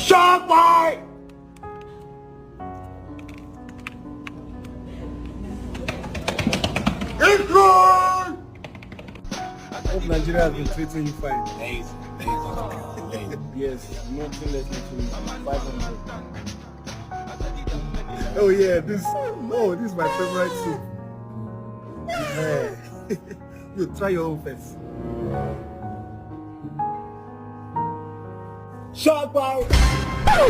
Shark bite! It's good! Hope Nigeria has been treating you fine. Amazing. Yes, nothing less than 500. Oh yeah, this is my favorite soup. Yeah. You try your own first. Shark bite!